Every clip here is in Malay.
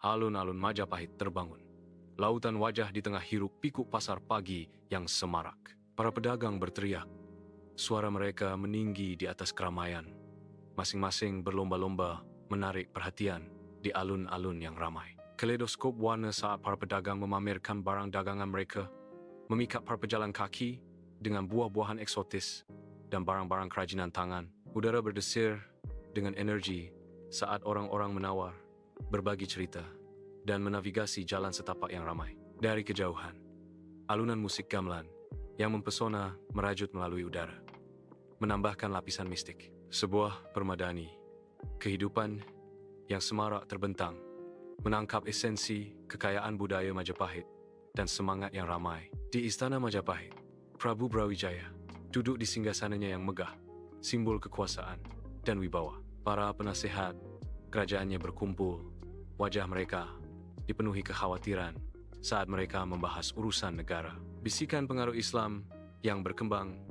Alun-alun Majapahit terbangun. Lautan wajah di tengah hiruk-pikuk pasar pagi yang semarak. Para pedagang berteriak. Suara mereka meninggi di atas keramaian. Masing-masing berlomba-lomba menarik perhatian di alun-alun yang ramai. Kaleidoskop warna saat para pedagang memamerkan barang dagangan mereka, memikat para pejalan kaki dengan buah-buahan eksotis dan barang-barang kerajinan tangan. Udara berdesir dengan energi saat orang-orang menawar, berbagi cerita, dan menavigasi jalan setapak yang ramai. Dari kejauhan, alunan musik gamelan yang mempesona merajut melalui udara, menambahkan lapisan mistik. Sebuah permadani, kehidupan yang semarak terbentang, menangkap esensi kekayaan budaya Majapahit dan semangat yang ramai. Di Istana Majapahit, Prabu Brawijaya duduk di singgasananya yang megah, simbol kekuasaan dan wibawa. Para penasehat kerajaannya berkumpul, wajah mereka dipenuhi kekhawatiran saat mereka membahas urusan negara. Bisikan pengaruh Islam yang berkembang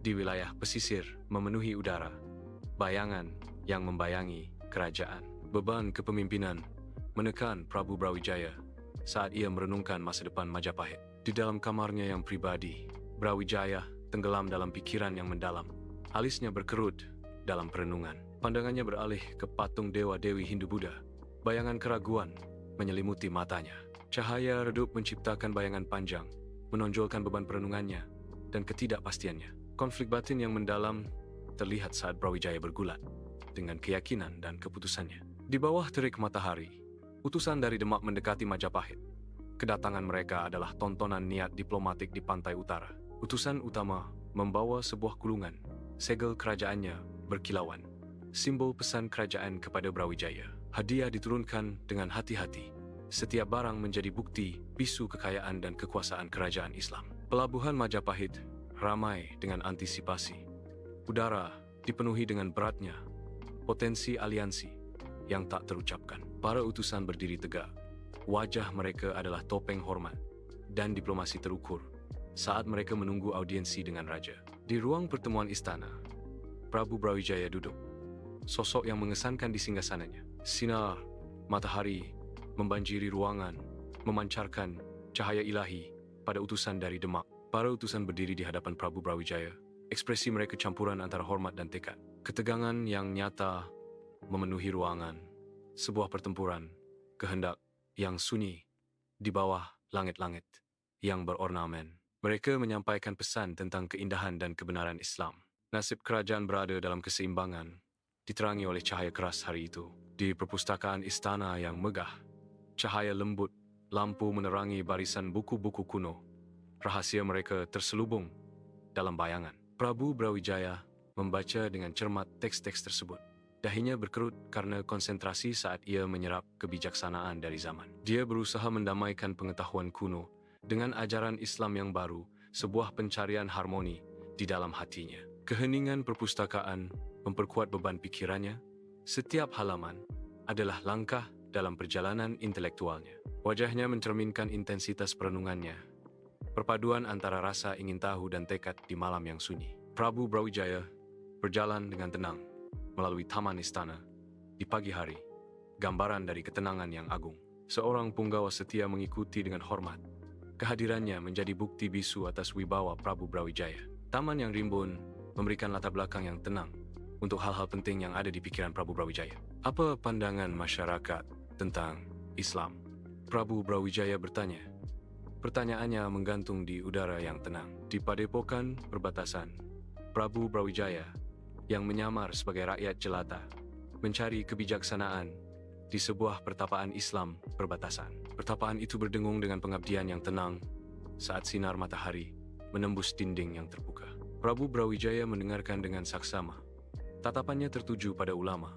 di wilayah pesisir memenuhi udara, bayangan yang membayangi kerajaan. Beban kepemimpinan menekan Prabu Brawijaya saat ia merenungkan masa depan Majapahit. Di dalam kamarnya yang pribadi, Brawijaya tenggelam dalam pikiran yang mendalam. Alisnya berkerut dalam perenungan. Pandangannya beralih ke patung dewa-dewi Hindu-Buddha. Bayangan keraguan menyelimuti matanya. Cahaya redup menciptakan bayangan panjang, menonjolkan beban perenungannya dan ketidakpastiannya. Konflik batin yang mendalam terlihat saat Brawijaya bergulat dengan keyakinan dan keputusannya. Di bawah terik matahari, utusan dari Demak mendekati Majapahit. Kedatangan mereka adalah tontonan niat diplomatik di pantai utara. Utusan utama membawa sebuah gulungan. Segel kerajaannya berkilauan, simbol pesan kerajaan kepada Brawijaya. Hadiah diturunkan dengan hati-hati. Setiap barang menjadi bukti bisu kekayaan dan kekuasaan kerajaan Islam. Pelabuhan Majapahit ramai dengan antisipasi. Udara dipenuhi dengan beratnya potensi aliansi yang tak terucapkan. Para utusan berdiri tegak. Wajah mereka adalah topeng hormat dan diplomasi terukur saat mereka menunggu audiensi dengan raja. Di ruang pertemuan istana, Prabu Brawijaya duduk, sosok yang mengesankan di singgasananya. Sinar matahari membanjiri ruangan, memancarkan cahaya ilahi pada utusan dari Demak. Para utusan berdiri di hadapan Prabu Brawijaya. Ekspresi mereka campuran antara hormat dan tekad. Ketegangan yang nyata memenuhi ruangan. Sebuah pertempuran, kehendak yang sunyi di bawah langit-langit yang berornamen. Mereka menyampaikan pesan tentang keindahan dan kebenaran Islam. Nasib kerajaan berada dalam keseimbangan, diterangi oleh cahaya keras hari itu. Di perpustakaan istana yang megah, cahaya lembut, lampu menerangi barisan buku-buku kuno. Rahasia mereka terselubung dalam bayangan. Prabu Brawijaya membaca dengan cermat teks-teks tersebut. Dahinya berkerut karena konsentrasi saat ia menyerap kebijaksanaan dari zaman. Dia berusaha mendamaikan pengetahuan kuno dengan ajaran Islam yang baru, sebuah pencarian harmoni di dalam hatinya. Keheningan perpustakaan memperkuat beban pikirannya. Setiap halaman adalah langkah dalam perjalanan intelektualnya. Wajahnya mencerminkan intensitas perenungannya. Perpaduan antara rasa ingin tahu dan tekad di malam yang sunyi. Prabu Brawijaya berjalan dengan tenang melalui taman istana. Di pagi hari, gambaran dari ketenangan yang agung. Seorang punggawa setia mengikuti dengan hormat. Kehadirannya menjadi bukti bisu atas wibawa Prabu Brawijaya. Taman yang rimbun memberikan latar belakang yang tenang untuk hal-hal penting yang ada di pikiran Prabu Brawijaya. Apa pandangan masyarakat tentang Islam? Prabu Brawijaya bertanya. Pertanyaannya menggantung di udara yang tenang. Di padepokan perbatasan, Prabu Brawijaya yang menyamar sebagai rakyat jelata mencari kebijaksanaan di sebuah pertapaan Islam perbatasan. Pertapaan itu berdengung dengan pengabdian yang tenang saat sinar matahari menembus dinding yang terbuka. Prabu Brawijaya mendengarkan dengan saksama. Tatapannya tertuju pada ulama,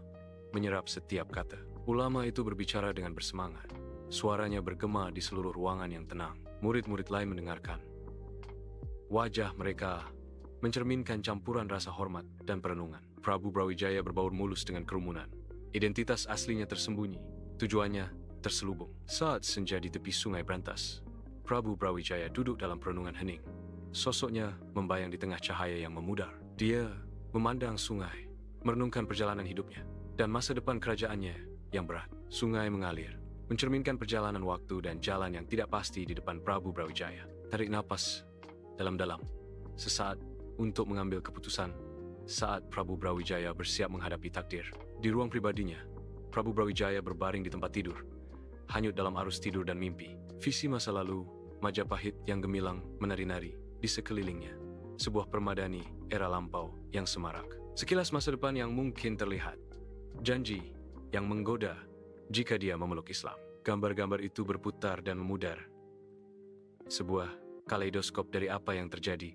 menyerap setiap kata. Ulama itu berbicara dengan bersemangat. Suaranya bergema di seluruh ruangan yang tenang. Murid-murid lain mendengarkan. Wajah mereka mencerminkan campuran rasa hormat dan perenungan. Prabu Brawijaya berbaur mulus dengan kerumunan. Identitas aslinya tersembunyi, tujuannya terselubung. Saat senja di tepi sungai Brantas, Prabu Brawijaya duduk dalam perenungan hening. Sosoknya membayang di tengah cahaya yang memudar. Dia memandang sungai, merenungkan perjalanan hidupnya dan masa depan kerajaannya yang berat. Sungai mengalir, mencerminkan perjalanan waktu dan jalan yang tidak pasti di depan Prabu Brawijaya. Tarik napas dalam-dalam, sesaat untuk mengambil keputusan saat Prabu Brawijaya bersiap menghadapi takdir. Di ruang pribadinya, Prabu Brawijaya berbaring di tempat tidur, hanyut dalam arus tidur dan mimpi. Visi masa lalu, Majapahit yang gemilang menari-nari di sekelilingnya. Sebuah permadani era lampau yang semarak. Sekilas masa depan yang mungkin terlihat. Janji yang menggoda jika dia memeluk Islam. Gambar-gambar itu berputar dan memudar. Sebuah kaleidoskop dari apa yang terjadi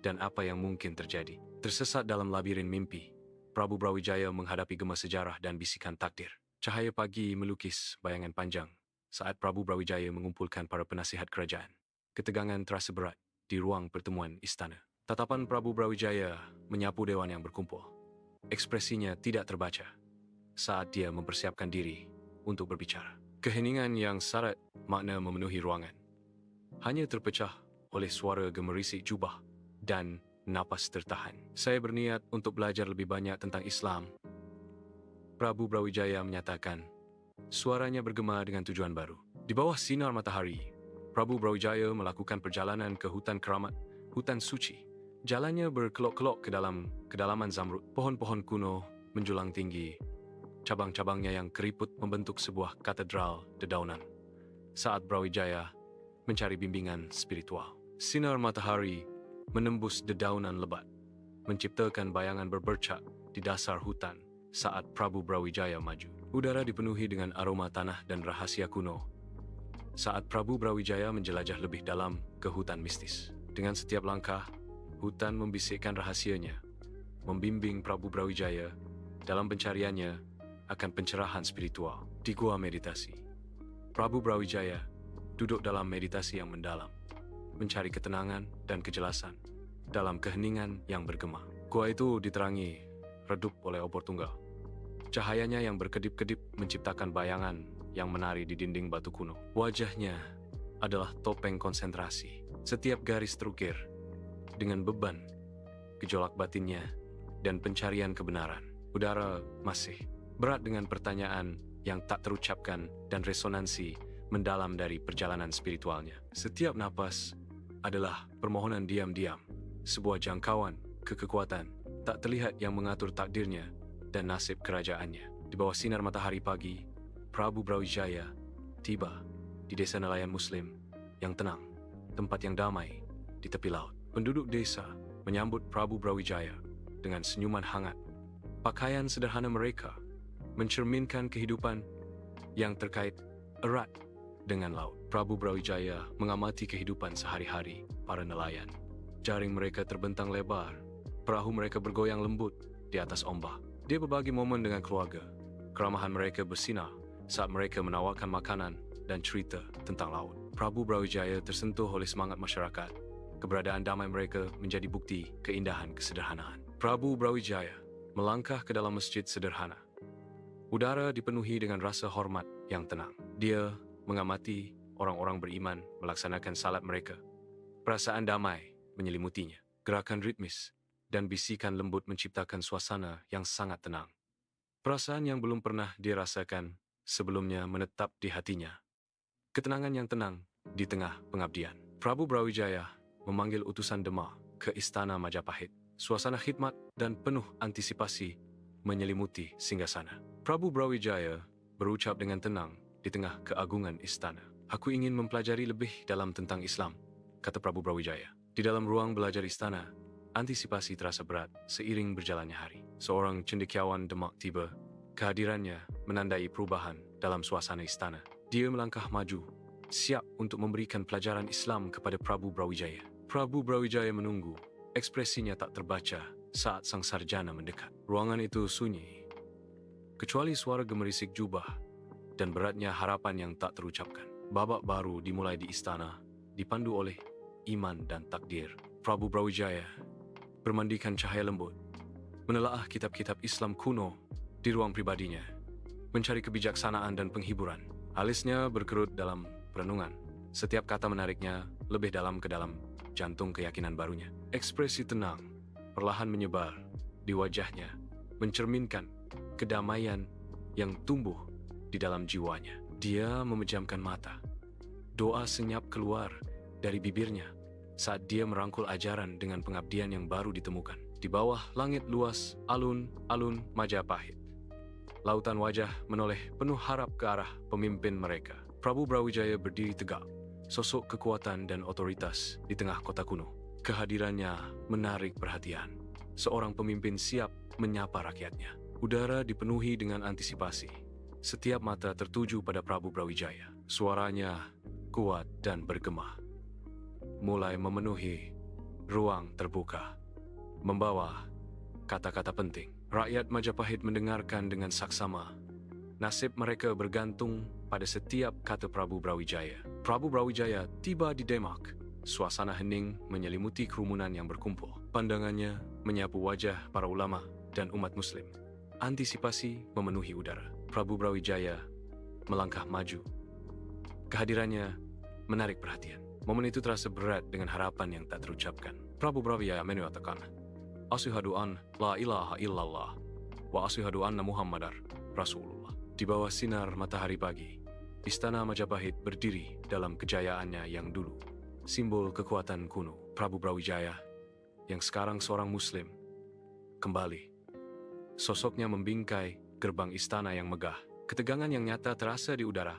dan apa yang mungkin terjadi. Tersesat dalam labirin mimpi, Prabu Brawijaya menghadapi gema sejarah dan bisikan takdir. Cahaya pagi melukis bayangan panjang saat Prabu Brawijaya mengumpulkan para penasihat kerajaan. Ketegangan terasa berat di ruang pertemuan istana. Tatapan Prabu Brawijaya menyapu dewan yang berkumpul. Ekspresinya tidak terbaca saat dia mempersiapkan diri untuk berbicara. Keheningan yang syarat makna memenuhi ruangan. Hanya terpecah oleh suara gemerisik jubah dan napas tertahan. Saya berniat untuk belajar lebih banyak tentang Islam, Prabu Brawijaya menyatakan. Suaranya bergema dengan tujuan baru. Di bawah sinar matahari, Prabu Brawijaya melakukan perjalanan ke hutan keramat, hutan suci. Jalannya berkelok-kelok ke dalam kedalaman zamrud. Pohon-pohon kuno menjulang tinggi. Cabang-cabangnya yang keriput membentuk sebuah katedral dedaunan. Saat Brawijaya mencari bimbingan spiritual, sinar matahari menembus dedaunan lebat, menciptakan bayangan berbercak di dasar hutan saat Prabu Brawijaya maju. Udara dipenuhi dengan aroma tanah dan rahasia kuno saat Prabu Brawijaya menjelajah lebih dalam ke hutan mistis. Dengan setiap langkah, hutan membisikkan rahasianya, membimbing Prabu Brawijaya dalam pencariannya akan pencerahan spiritual. Di gua meditasi, Prabu Brawijaya duduk dalam meditasi yang mendalam, mencari ketenangan dan kejelasan dalam keheningan yang bergema. Gua itu diterangi redup oleh obor tunggal. Cahayanya yang berkedip-kedip menciptakan bayangan yang menari di dinding batu kuno. Wajahnya adalah topeng konsentrasi. Setiap garis terukir dengan beban, gejolak batinnya, dan pencarian kebenaran. Udara masih berat dengan pertanyaan yang tak terucapkan dan resonansi mendalam dari perjalanan spiritualnya. Setiap napas adalah permohonan diam-diam, sebuah jangkauan kekuatan tak terlihat yang mengatur takdirnya dan nasib kerajaannya. Di bawah sinar matahari pagi, Prabu Brawijaya tiba di desa nelayan Muslim yang tenang, tempat yang damai di tepi laut. Penduduk desa menyambut Prabu Brawijaya dengan senyuman hangat. Pakaian sederhana mereka mencerminkan kehidupan yang terkait erat dengan laut. Prabu Brawijaya mengamati kehidupan sehari-hari para nelayan. Jaring mereka terbentang lebar, perahu mereka bergoyang lembut di atas ombak. Dia berbagi momen dengan keluarga. Keramahan mereka bersinar saat mereka menawarkan makanan dan cerita tentang laut. Prabu Brawijaya tersentuh oleh semangat masyarakat. Keberadaan damai mereka menjadi bukti keindahan kesederhanaan. Prabu Brawijaya melangkah ke dalam masjid sederhana. Udara dipenuhi dengan rasa hormat yang tenang. Dia mengamati orang-orang beriman melaksanakan salat mereka. Perasaan damai menyelimutinya. Gerakan ritmis dan bisikan lembut menciptakan suasana yang sangat tenang. Perasaan yang belum pernah dirasakan sebelumnya menetap di hatinya. Ketenangan yang tenang di tengah pengabdian. Prabu Brawijaya memanggil utusan Demak ke istana Majapahit. Suasana khidmat dan penuh antisipasi menyelimuti singgasana. Prabu Brawijaya berucap dengan tenang di tengah keagungan istana. Aku ingin mempelajari lebih dalam tentang Islam, kata Prabu Brawijaya. Di dalam ruang belajar istana, antisipasi terasa berat seiring berjalannya hari. Seorang cendekiawan Demak tiba. Kehadirannya menandai perubahan dalam suasana istana. Dia melangkah maju, siap untuk memberikan pelajaran Islam kepada Prabu Brawijaya. Prabu Brawijaya menunggu. Ekspresinya tak terbaca saat sang sarjana mendekat. Ruangan itu sunyi, kecuali suara gemerisik jubah dan beratnya harapan yang tak terucapkan. Babak baru dimulai di istana, dipandu oleh iman dan takdir. Prabu Brawijaya bermandikan cahaya lembut, menelaah kitab-kitab Islam kuno di ruang pribadinya, mencari kebijaksanaan dan penghiburan. Alisnya berkerut dalam perenungan. Setiap kata menariknya lebih dalam ke dalam jantung keyakinan barunya. Ekspresi tenang perlahan menyebar di wajahnya, mencerminkan kedamaian yang tumbuh di dalam jiwanya. Dia memejamkan mata. Doa senyap keluar dari bibirnya saat dia merangkul ajaran dengan pengabdian yang baru ditemukan. Di bawah langit luas, alun-alun Majapahit, lautan wajah menoleh penuh harap ke arah pemimpin mereka. Prabu Brawijaya berdiri tegak, sosok kekuatan dan otoritas di tengah kota kuno. Kehadirannya menarik perhatian. Seorang pemimpin siap menyapa rakyatnya. Udara dipenuhi dengan antisipasi. Setiap mata tertuju pada Prabu Brawijaya. Suaranya kuat dan bergema, mulai memenuhi ruang terbuka, membawa kata-kata penting. Rakyat Majapahit mendengarkan dengan saksama. Nasib mereka bergantung pada setiap kata Prabu Brawijaya. Prabu Brawijaya tiba di Demak. Suasana hening menyelimuti kerumunan yang berkumpul. Pandangannya menyapu wajah para ulama dan umat muslim. Antisipasi memenuhi udara. Prabu Brawijaya melangkah maju. Kehadirannya menarik perhatian. Momen itu terasa berat dengan harapan yang tak terucapkan. Prabu Brawijaya menyatakan, "Asyhadu an la ilaha illallah wa asyhadu anna Muhammadar Rasulullah." Di bawah sinar matahari pagi, Istana Majapahit berdiri dalam kejayaannya yang dulu. Simbol kekuatan kuno, Prabu Brawijaya, yang sekarang seorang muslim, kembali. Sosoknya membingkai gerbang istana yang megah. Ketegangan yang nyata terasa di udara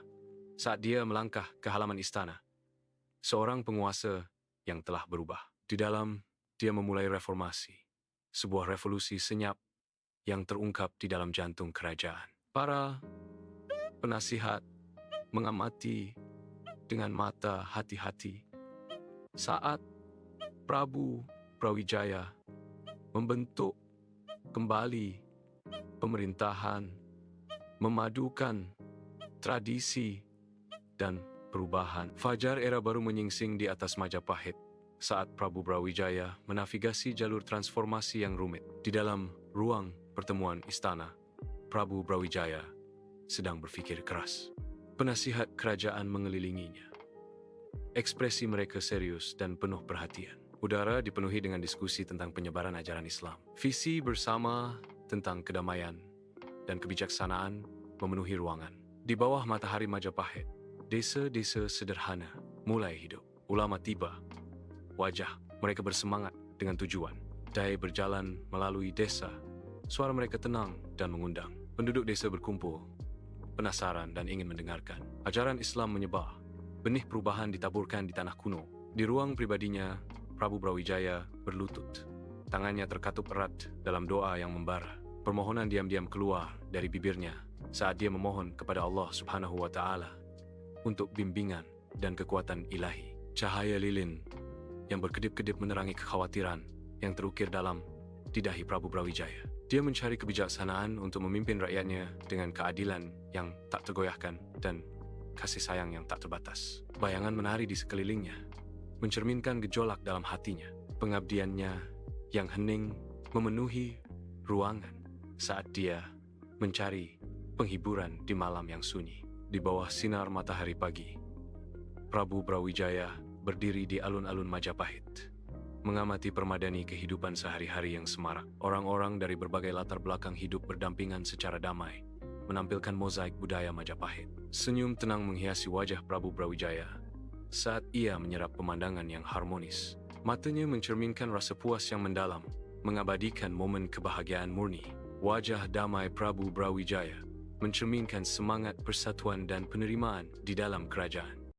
saat dia melangkah ke halaman istana. Seorang penguasa yang telah berubah. Di dalam, dia memulai reformasi. Sebuah revolusi senyap yang terungkap di dalam jantung kerajaan. Para penasihat mengamati dengan mata hati-hati saat Prabu Brawijaya membentuk kembali pemerintahan, memadukan tradisi dan perubahan. Fajar era baru menyingsing di atas Majapahit saat Prabu Brawijaya menavigasi jalur transformasi yang rumit. Di dalam ruang pertemuan istana, Prabu Brawijaya sedang berfikir keras. Penasihat kerajaan mengelilinginya. Ekspresi mereka serius dan penuh perhatian. Udara dipenuhi dengan diskusi tentang penyebaran ajaran Islam. Visi bersama tentang kedamaian dan kebijaksanaan memenuhi ruangan. Di bawah matahari Majapahit, desa-desa sederhana mulai hidup. Ulama tiba. Wajah mereka bersemangat dengan tujuan. Dai berjalan melalui desa. Suara mereka tenang dan mengundang. Penduduk desa berkumpul, penasaran dan ingin mendengarkan. Ajaran Islam menyebar. Benih perubahan ditaburkan di tanah kuno. Di ruang pribadinya, Prabu Brawijaya berlutut. Tangannya terkatup erat dalam doa yang membara. Permohonan diam-diam keluar dari bibirnya saat dia memohon kepada Allah Subhanahu wa Ta'ala untuk bimbingan dan kekuatan ilahi. Cahaya lilin yang berkedip-kedip menerangi kekhawatiran yang terukir dalam di dahi Prabu Brawijaya. Dia mencari kebijaksanaan untuk memimpin rakyatnya dengan keadilan yang tak tergoyahkan dan kasih sayang yang tak terbatas. Bayangan menari di sekelilingnya, mencerminkan gejolak dalam hatinya. Pengabdiannya yang hening memenuhi ruangan saat dia mencari penghiburan di malam yang sunyi. Di bawah sinar matahari pagi, Prabu Brawijaya berdiri di alun-alun Majapahit, mengamati permadani kehidupan sehari-hari yang semarak. Orang-orang dari berbagai latar belakang hidup berdampingan secara damai, menampilkan mozaik budaya Majapahit. Senyum tenang menghiasi wajah Prabu Brawijaya saat ia menyerap pemandangan yang harmonis. Matanya mencerminkan rasa puas yang mendalam, mengabadikan momen kebahagiaan murni. Wajah damai Prabu Brawijaya mencerminkan semangat persatuan dan penerimaan di dalam kerajaan.